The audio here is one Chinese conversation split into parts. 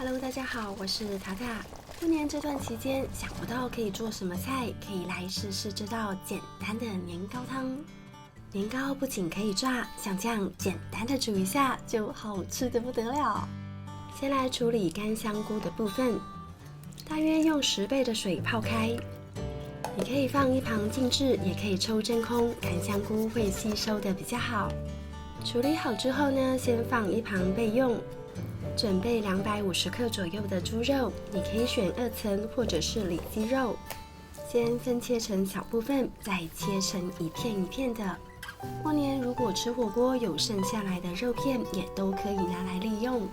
Hello， 大家好，我是塔塔。过年这段期间，想不到可以做什么菜，可以来试试这道简单的年糕汤。年糕不仅可以炸，像这样简单的煮一下，就好吃得不得了。先来处理干香菇的部分，大约用10倍的水泡开。你可以放一旁静置，也可以抽真空，干香菇会吸收的比较好。处理好之后呢，先放一旁备用。准备250克左右的猪肉，你可以选2层或者是里脊肉，先分切成小部分，再切成一片一片的。过年如果吃火锅有剩下来的肉片，也都可以拿来利用。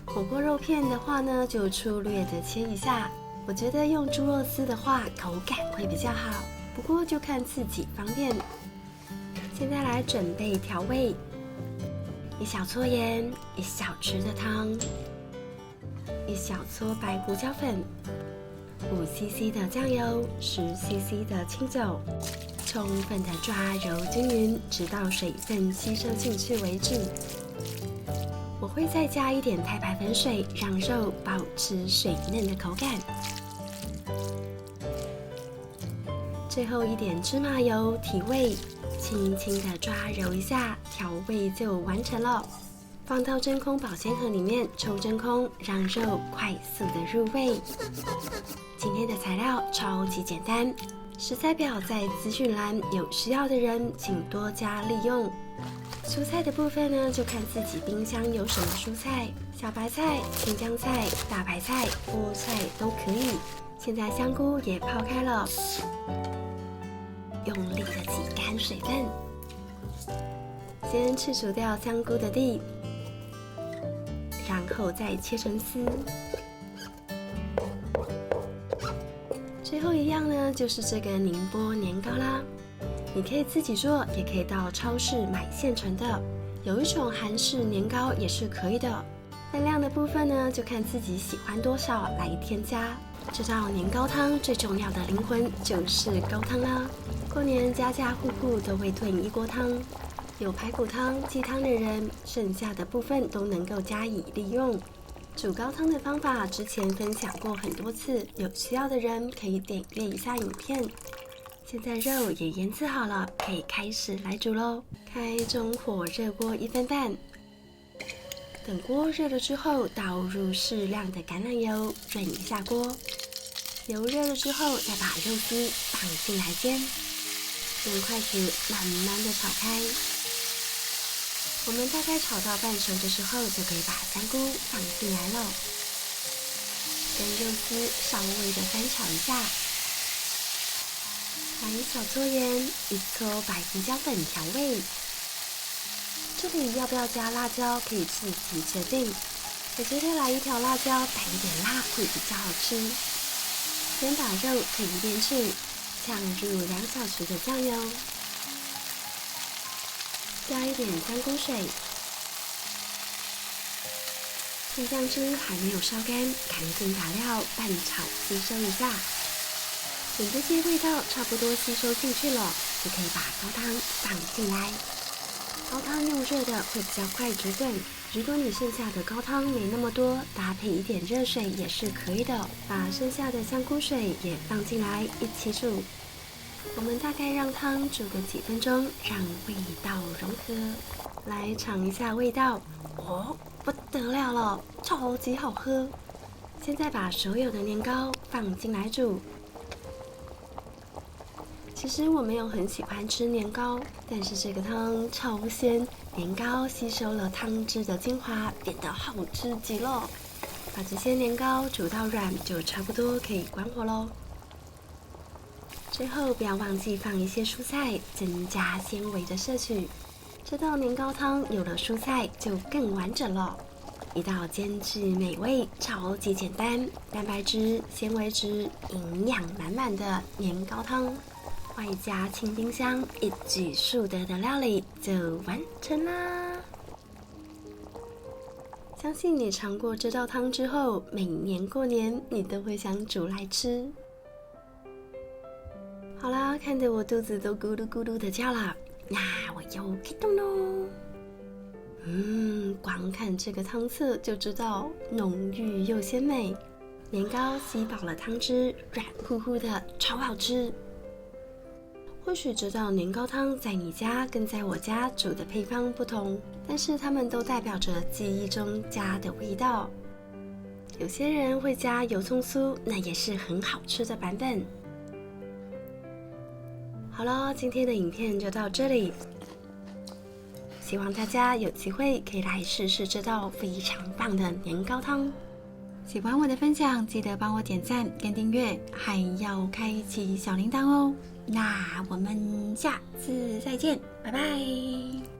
火锅肉片的话呢，就粗略的切一下。我觉得用猪肉丝的话，口感会比较好，不过就看自己方便。现在来准备调味。1小撮盐，1小匙的糖，1小撮白胡椒粉，5cc 的酱油，10cc 的清酒，充分的抓揉均匀，直到水分吸收进去为止。我会再加一点太白粉水，让肉保持水嫩的口感。最后一点芝麻油提味。轻轻的抓揉一下，调味就完成了。放到真空保鲜盒里面抽真空，让肉快速的入味。今天的材料超级简单，食材表在资讯栏，有需要的人请多加利用。蔬菜的部分呢，就看自己冰箱有什么蔬菜，小白菜、青江菜、大白菜、菠菜都可以。现在香菇也泡开了。用力的挤干水分，先去除掉香菇的蒂，然后再切成丝。最后一样呢，就是这个宁波年糕啦。你可以自己做，也可以到超市买现成的。有一种韩式年糕也是可以的。分量的部分呢，就看自己喜欢多少来添加。这道年糕汤最重要的灵魂就是高汤啦。过年家家户户都会炖一锅汤，有排骨汤、鸡汤的人，剩下的部分都能够加以利用。煮高汤的方法之前分享过很多次，有需要的人可以点阅一下影片。现在肉也腌制好了，可以开始来煮喽。开中火热锅1分半，等锅热了之后，倒入适量的橄榄油，润一下锅。油热了之后，再把肉丝放进来煎。用筷子慢慢的炒开，我们大概炒到半熟的时候，就可以把香菇放进来了，跟肉丝稍微的翻炒一下，来1小撮盐，1撮白胡椒粉调味。这里要不要加辣椒，可以自己决定。我觉得来1条辣椒，带一点辣会比较好吃。先把肉可以煸去。呛入2小匙的酱油，加一点香菇水，趁酱汁还没有烧干，赶紧打料拌炒吸收一下。等这些味道差不多吸收进去了，就可以把高汤放进来。高汤用热的会比较快煮滚，如果你剩下的高汤没那么多，搭配一点热水也是可以的。把剩下的香菇水也放进来一起煮。我们大概让汤煮个几分钟，让味道融合。来尝一下味道，哦，不得了了，超级好喝！现在把所有的年糕放进来煮。其实我没有很喜欢吃年糕，但是这个汤超鲜，年糕吸收了汤汁的精华，变得好吃极了。把这些年糕煮到软，就差不多可以关火喽。最后不要忘记放一些蔬菜，增加纤维的摄取。这道年糕汤有了蔬菜就更完整了，一道煎制美味、超级简单、蛋白质、纤维质、营养满满的年糕汤，外加清冰箱，一举数得的料理就完成啦！相信你尝过这道汤之后，每年过年你都会想煮来吃。好啦，看得我肚子都咕噜咕噜的叫了，那我又开动喽！光看这个汤色就知道浓郁又鲜美。年糕吸饱了汤汁，软乎乎的，超好吃。或许知道年糕汤在你家跟在我家煮的配方不同，但是它们都代表着记忆中家的味道。有些人会加油葱酥，那也是很好吃的版本。好了，今天的影片就到这里，希望大家有机会可以来试试这道非常棒的年糕汤。喜欢我的分享，记得帮我点赞跟订阅，还要开启小铃铛哦。那我们下次再见，拜拜。